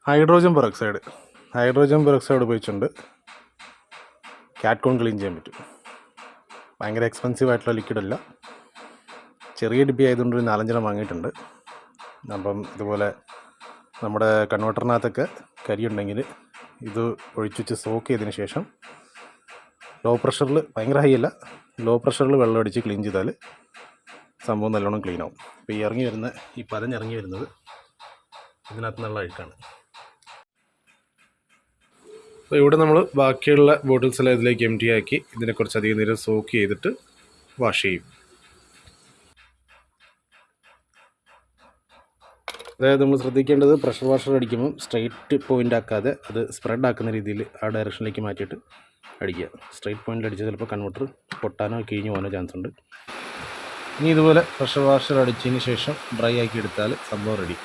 Hydrogen peroxide ഉപയോഗിച്ചുകൊണ്ട് cat കോൺ clean ചെയ്യാൻ പറ്റും. ഭയങ്കര എക്സ്പെൻസീവ് ആയിട്ടുള്ള ലിക്വിഡല്ല, ചെറിയ ഡിബി ആയതുകൊണ്ട് ഒരു 4-5 വാങ്ങിയിട്ടുണ്ട്. അപ്പം ഇതുപോലെ നമ്മുടെ കൺവെർട്ടറിനകത്തൊക്കെ കരിയുണ്ടെങ്കിൽ ഇത് ഒഴിച്ച് വെച്ച് സോക്ക് ചെയ്തതിന് ശേഷം ലോ പ്രഷറിൽ, ഭയങ്കര ഹൈ അല്ല, ലോ പ്രഷറിൽ വെള്ളം അടിച്ച് ക്ലീൻ ചെയ്താൽ സംഭവം നല്ലോണം ക്ലീൻ ആവും. ഇപ്പോൾ ഈ പതഞ്ഞിറങ്ങി വരുന്നത് ഇതിനകത്ത് നിന്നുള്ള അഴുക്കാണ്. അപ്പോൾ ഇവിടെ നമ്മൾ ബാക്കിയുള്ള ബോട്ടിൽസ് എല്ലാം ഇതിലേക്ക് എംറ്റി ആക്കി ഇതിനെ കുറച്ചധികം നേരം സോക്ക് ചെയ്തിട്ട് വാഷ് ചെയ്യും. അതായത് നമ്മൾ ശ്രദ്ധിക്കേണ്ടത്, പ്രഷർ വാഷർ അടിക്കുമ്പോൾ സ്ട്രെയിറ്റ് പോയിൻ്റ് ആക്കാതെ അത് സ്പ്രെഡ് ആക്കുന്ന രീതിയിൽ ആ ഡയറക്ഷനിലേക്ക് മാറ്റിയിട്ട് അടിക്കുക. സ്ട്രെയിറ്റ് പോയിൻ്റിൽ അടിച്ചാൽ ചിലപ്പോൾ കൺവെർട്ടർ പൊട്ടാനോ കിഴിഞ്ഞു പോകാനോ ചാൻസ് ഉണ്ട്. ഇനി ഇതുപോലെ പ്രഷർ വാഷർ അടിച്ചതിന് ശേഷം ഡ്രൈ ആക്കി എടുത്താൽ സംഭവം റെഡി.